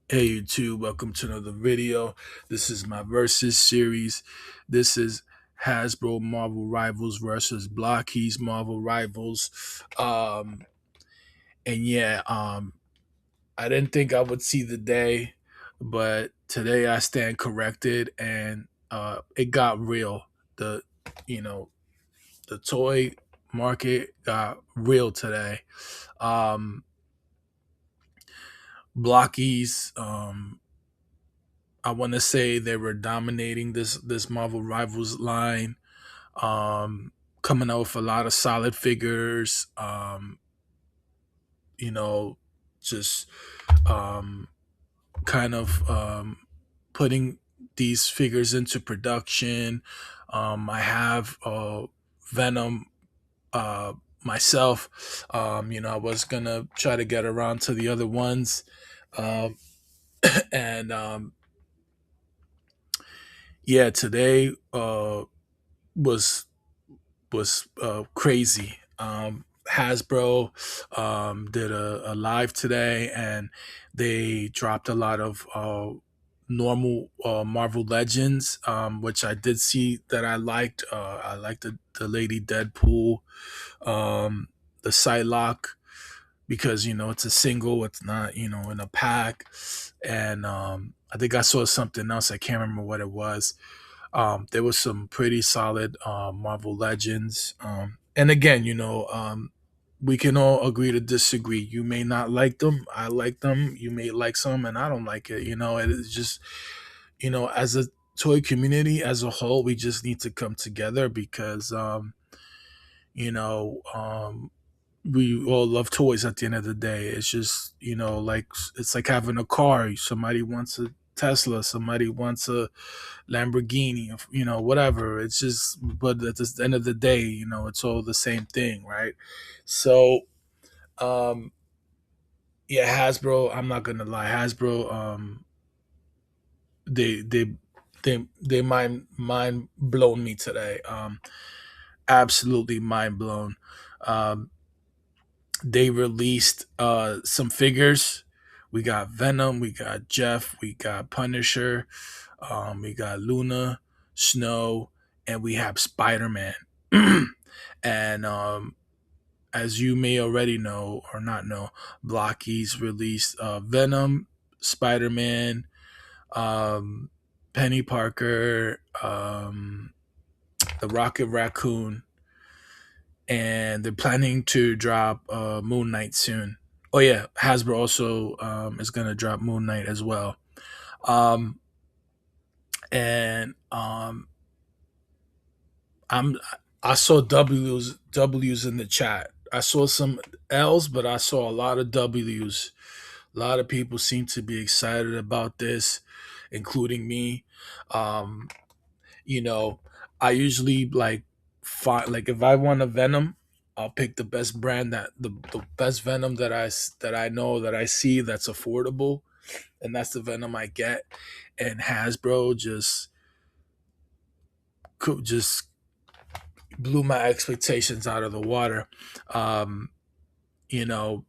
Hey YouTube, welcome to another video. This is my versus series. This is Hasbro Marvel Rivals versus Blokees Marvel Rivals. Um and yeah, I didn't think I would see the day, but today I stand corrected and it got real. The you know, the toy market got real today. Um Blockies I want to say they were dominating this Marvel Rivals line, coming out with a lot of solid figures. You know, just um, kind of putting these figures into production. I have Venom uh, myself. I was gonna try to get around to the other ones, um, and yeah, today was crazy. Hasbro did a live today, and they dropped a lot of normal Marvel Legends, which I did see that I liked. I liked the Lady Deadpool, the Psylocke, because it's a single, it's not in a pack, and I think I saw something else. I can't remember what it was. There was some pretty solid Marvel Legends. And again, we can all agree to disagree. You may not like them. I like them. You may like some, and I don't like it. It is just, as a toy community as a whole, we just need to come together because, you know, um, we all love toys at the end of the day. It's just, like it's like having a car. Somebody wants a Tesla, somebody wants a Lamborghini, whatever. It's just, but at the end of the day, it's all the same thing, right? So, um, yeah, Hasbro. I'm not gonna lie, Hasbro. They they they mind blown me today. Absolutely mind blown. Um, they released some figures. We got Venom, we got Jeff, we got Punisher, we got Luna, Snow, and we have Spider Man. And as you may already know or not know, Blockies released Venom, Spider Man, um, Penny Parker, the Rocket Raccoon, and they're planning to drop Moon Knight soon. Oh yeah, Hasbro also is gonna drop Moon Knight as well. Um, and I'm I saw W's in the chat. I saw some L's, but I saw a lot of W's. A lot of people seem to be excited about this, including me. Um, you know, I usually find, like, if I want a Venom, I'll pick the best brand, that the best Venom that I know, that I see, that's affordable, and that's the Venom I get. And Hasbro just blew my expectations out of the water. Um, you know,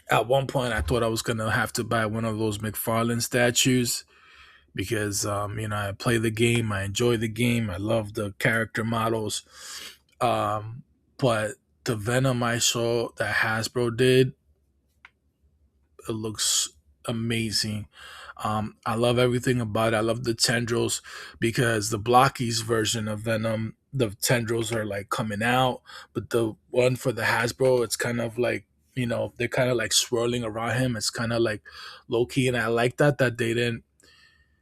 at one point I thought I was gonna have to buy one of those McFarlane statues because I play the game, I enjoy the game, I love the character models. Um, but the Venom I saw that Hasbro did, it looks amazing. I love everything about it. I love the tendrils because the Blockies version of Venom, the tendrils are like coming out, but the one for the Hasbro, it's kind of like, they're kind of like swirling around him. It's kind of like low key, and I like that they didn't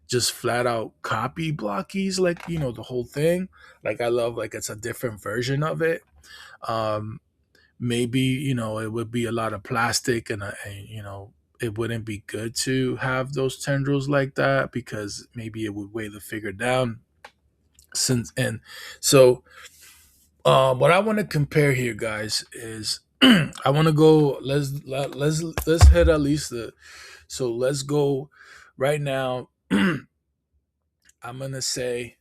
just flat out copy Blockies, like, the whole thing. Like, I love, like, it's a different version of it. Um, Maybe, it would be a lot of plastic, and it wouldn't be good to have those tendrils like that because maybe it would weigh the figure down. And so what I want to compare here, guys, is I want to go, let's hit at least the so let's go right now. I'm gonna say,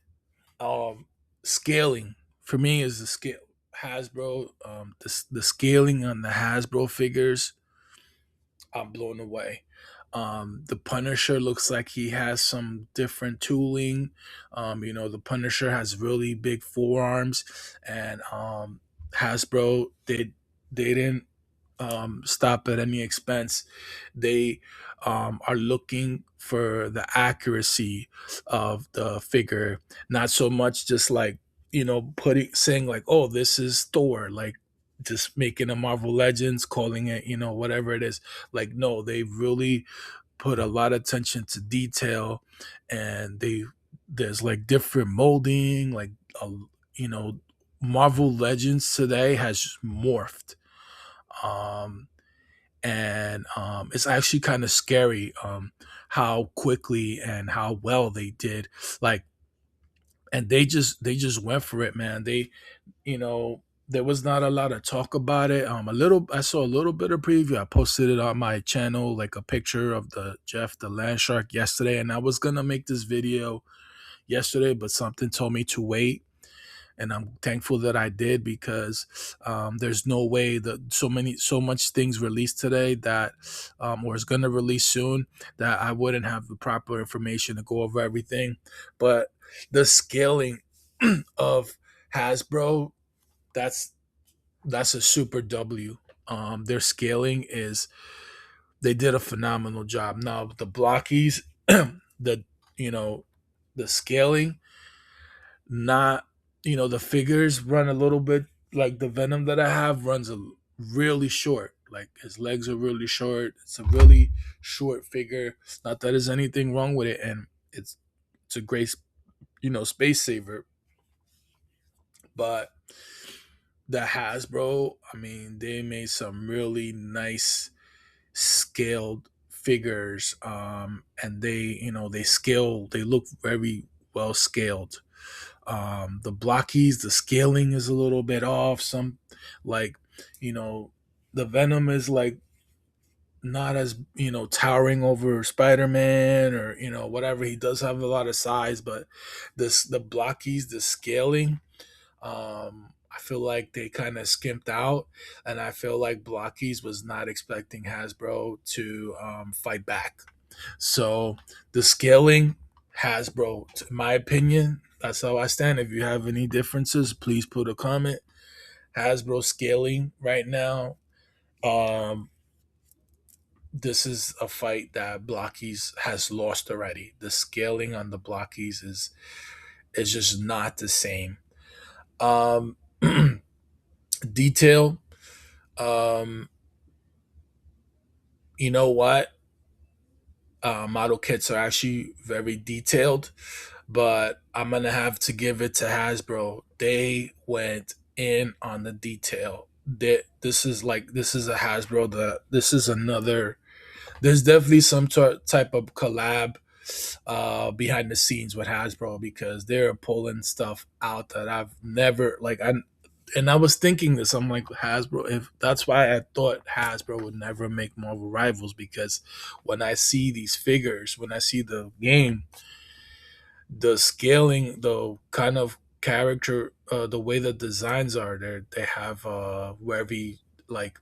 scaling for me is the scale. Hasbro, the scaling on the Hasbro figures I'm blown away. The Punisher looks like he has some different tooling. The Punisher has really big forearms, and Hasbro they didn't stop at any expense. They are looking for the accuracy of the figure, not so much just like putting saying like, oh, this is Thor, like just making a Marvel Legends, calling it whatever it is. Like no, they really put a lot of attention to detail, and there's like different molding, like uh, you know Marvel Legends today has morphed. Um, and it's actually kind of scary how quickly and how well they did. Like, and they just went for it, man. There was not a lot of talk about it. I saw a little bit of preview. I posted it on my channel, like a picture of the Jeff the Land Shark yesterday, and I was gonna make this video yesterday, but something told me to wait, and I'm thankful that I did, because there's no way that so much things released today that or is going to release soon, that I wouldn't have the proper information to go over everything. But the scaling of Hasbro, that's that's a super W. Their scaling is they did a phenomenal job. Now the Blockies, the you know the scaling, not the figures run a little bit like the Venom that I have runs really short. Like his legs are really short. It's a really short figure. Not that there's anything wrong with it, and it's a great space saver. But the Hasbro, I mean, they made some really nice scaled figures, and they look very well scaled. The Blockies, the scaling is a little bit off. Some like you know the Venom is like not as towering over Spider-Man, or whatever. He does have a lot of size, but the Blockies, the scaling, I feel like they kind of skimped out, and I feel like Blockies was not expecting Hasbro to fight back. So the scaling, Hasbro, in my opinion, that's how I stand. If you have any differences, please put a comment. Hasbro scaling right now. Um, this is a fight that Blockies has lost already. The scaling on the Blockies is just not the same. Um, detail. Um, you know what? Model kits are actually very detailed, but I'm gonna have to give it to Hasbro. They went in on the detail. This is a Hasbro. This is another. There's definitely some type of collab behind the scenes with Hasbro, because they're pulling stuff out that I've never like. I was thinking this. I'm like, Hasbro. If that's why I thought Hasbro would never make Marvel Rivals, because when I see these figures, when I see the game, the scaling, the kind of character, the way the designs are, they have very like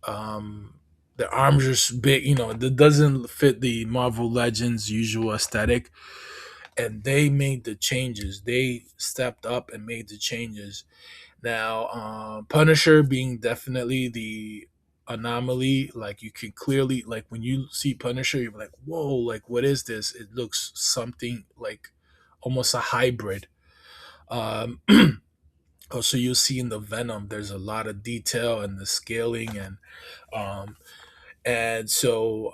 um the arms are big. That doesn't fit the Marvel Legends usual aesthetic, and they made the changes. They stepped up and made the changes. Now, Punisher being definitely the anomaly. Like you can clearly, like when you see Punisher, you're like, whoa, like what is this? It looks something like almost a hybrid. Um, also, you see in the Venom, there's a lot of detail and the scaling, um, and so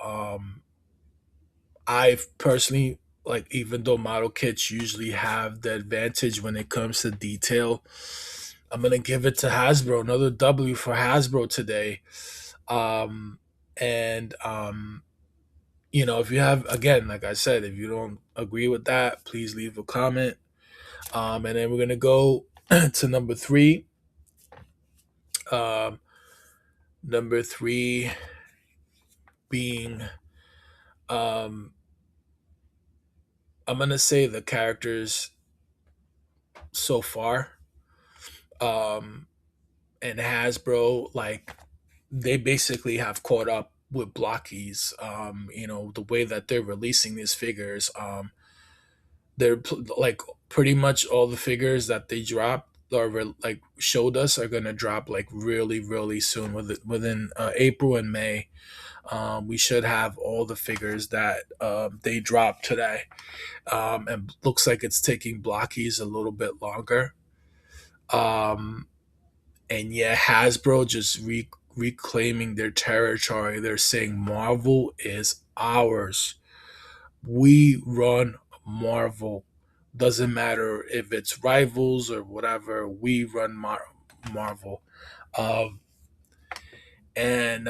I've personally, like, even though model kits usually have the advantage when it comes to detail, I'm gonna give it to Hasbro. Another W for Hasbro today. And if you have, again, like I said, if you don't agree with that, please leave a comment. And then we're gonna go to number three. Um, number three being, um, I'm gonna say the characters so far. Um, and Hasbro, like they basically have caught up with Blokees. The way that they're releasing these figures, like pretty much all the figures that they dropped or like showed us are gonna drop like really really soon within April and May. We should have all the figures that they dropped today, and looks like it's taking Blockies a little bit longer. Um, and yeah, Hasbro just reclaiming their territory. They're saying Marvel is ours. We run Marvel. Doesn't matter if it's rivals or whatever. We run Marvel. Um, and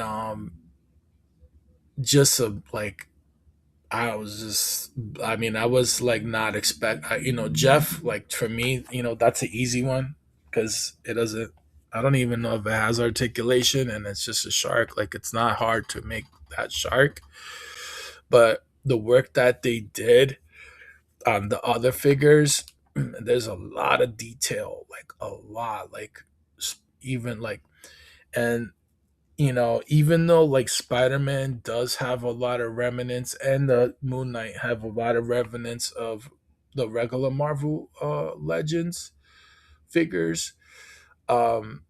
just like I mean, I was like not Jeff, like for me, that's an easy one because it doesn't, I don't even know if it has articulation and it's just a shark. Like, it's not hard to make that shark. But the work that they did on the other figures, there's a lot of detail, like a lot, like even like, and even though like Spider-Man does have a lot of remnants and the Moon Knight have a lot of remnants of the regular Marvel Legends figures, um,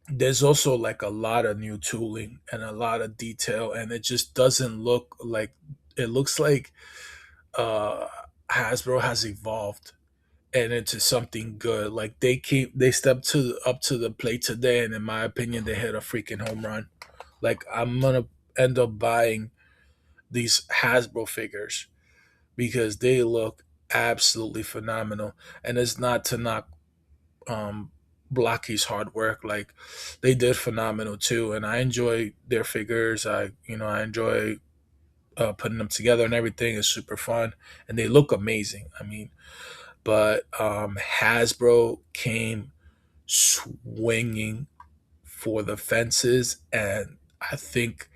there's also like a lot of new tooling and a lot of detail, and it just doesn't look like, it looks like uh, Hasbro has evolved and into something good. Like they stepped to up to the plate today, and in my opinion, they hit a freaking home run. Like, I'm gonna end up buying these Hasbro figures because they look absolutely phenomenal. And it's not to knock um Blocky's hard work. Like, they did phenomenal too, and I enjoy their figures. I enjoy putting them together, and everything is super fun, and they look amazing. I mean, but Hasbro came swinging for the fences, and I think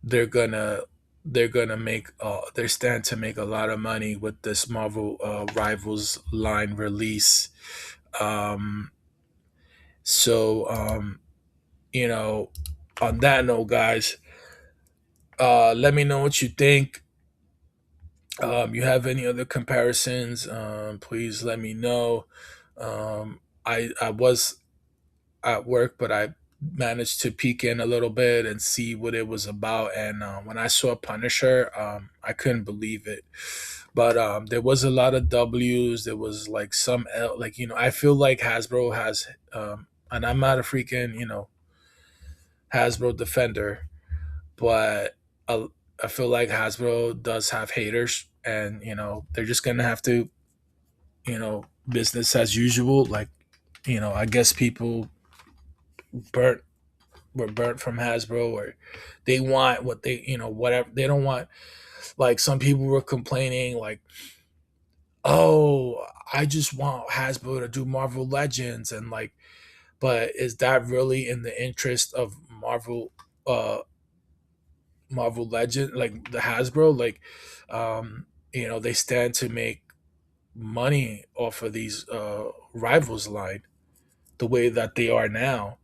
they're gonna they're gonna make they stand to make a lot of money with this Marvel Rivals line release. Um, so you know, on that note, guys, let me know what you think. You have any other comparisons? Please let me know. I was at work, but I managed to peek in a little bit and see what it was about. And when I saw Punisher, I couldn't believe it. But there was a lot of W's. There was like like, I feel like Hasbro has, and I'm not a freaking, Hasbro defender, but uh, I feel like Hasbro does have haters, and they're just gonna have to, business as usual. Like, I guess people burnt were burnt from Hasbro, or they want what they, whatever they don't want. Like, some people were complaining, like, oh, I just want Hasbro to do Marvel Legends, and like, but is that really in the interest of uh Marvel Legend, like the Hasbro? Like, they stand to make money off of these rivals line the way that they are now.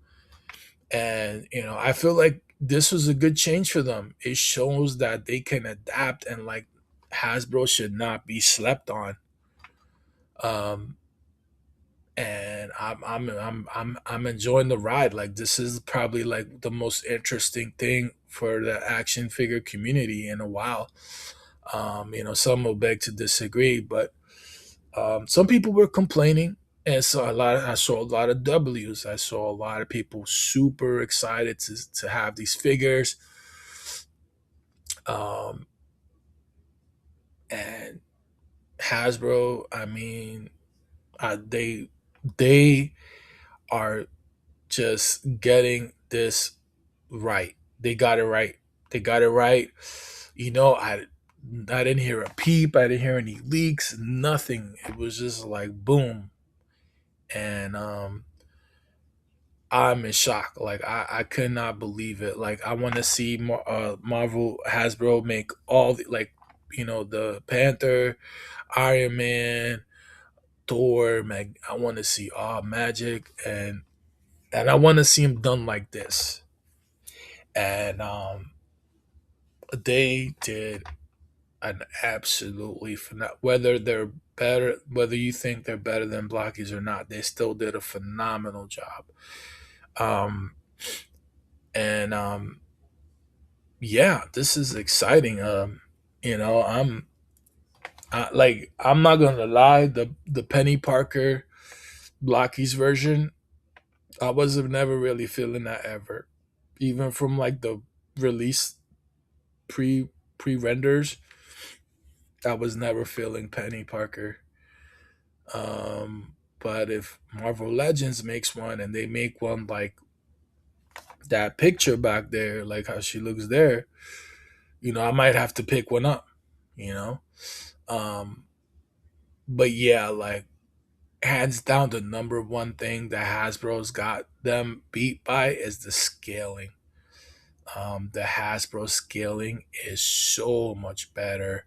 And I feel like this was a good change for them. It shows that they can adapt, and like, Hasbro should not be slept on. um and I'm enjoying the ride. Like, this is probably like the most interesting thing for the action figure community in a while. Some will beg to disagree, but some people were complaining, and so I saw a lot of W's. I saw a lot of people super excited to have these figures. Um, and Hasbro, I mean, they are just getting this right. They got it right. They got it right. I didn't hear a peep. I didn't hear any leaks. Nothing. It was just like boom. And I'm in shock. Like, I could not believe it. Like, I want to see Marvel Hasbro make all the, like, the Panther, Iron Man, Thor. I want to see all Magic, and I want to see him done like this. and they did an absolutely whether they're better, whether you think they're better than Blokees or not, they still did a phenomenal job. Um, and Yeah, this is exciting. You know, I'm not gonna lie, the Penny Parker Blokees version, I was never really feeling that ever, even from like the release pre pre renders. I was never feeling Penny Parker. But if Marvel Legends makes one and they make one like that picture back there, like how she looks there, I might have to pick one up. You know, um, but yeah, like hands down, the number one thing that Hasbro's got them beat by is the scaling. The Hasbro scaling is so much better.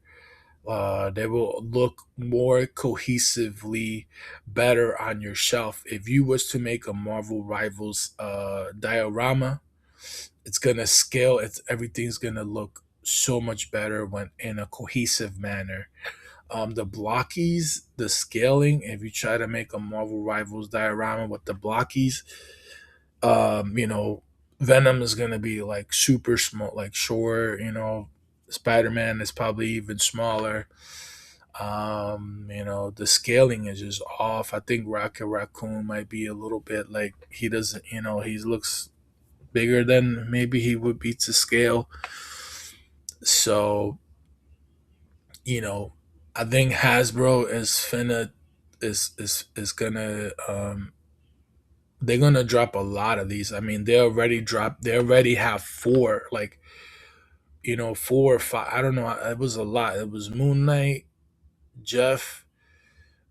They will look more cohesively better on your shelf. If you was to make a Marvel Rivals diorama, it's gonna scale. Everything's gonna look so much better when in a cohesive manner. The blockies, the scaling. If you try to make a Marvel Rivals diorama with the blockies, you know, Venom is gonna be like super small, like short. Spider Man is probably even smaller. The scaling is just off. I think Rocket Raccoon might be a little bit like he doesn't, he looks bigger than maybe he would be to scale. So, you know, I think Hasbro is gonna they're gonna drop a lot of these. I mean, they already have four, like, 4 or 5. I don't know. It was a lot. It was Moon Knight, Jeff,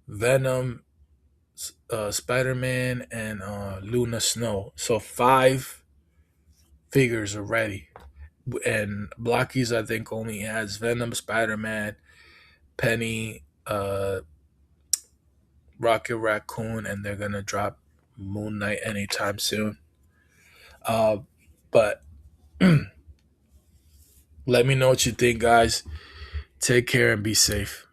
Venom, Spider Man, and Luna Snow. So 5 figures already. And Blockies, I think, only has Venom, Spider Man, Penny, Rocket Raccoon, and they're gonna drop Moon Knight anytime soon. Uh, but let me know what you think, guys. Take care and be safe.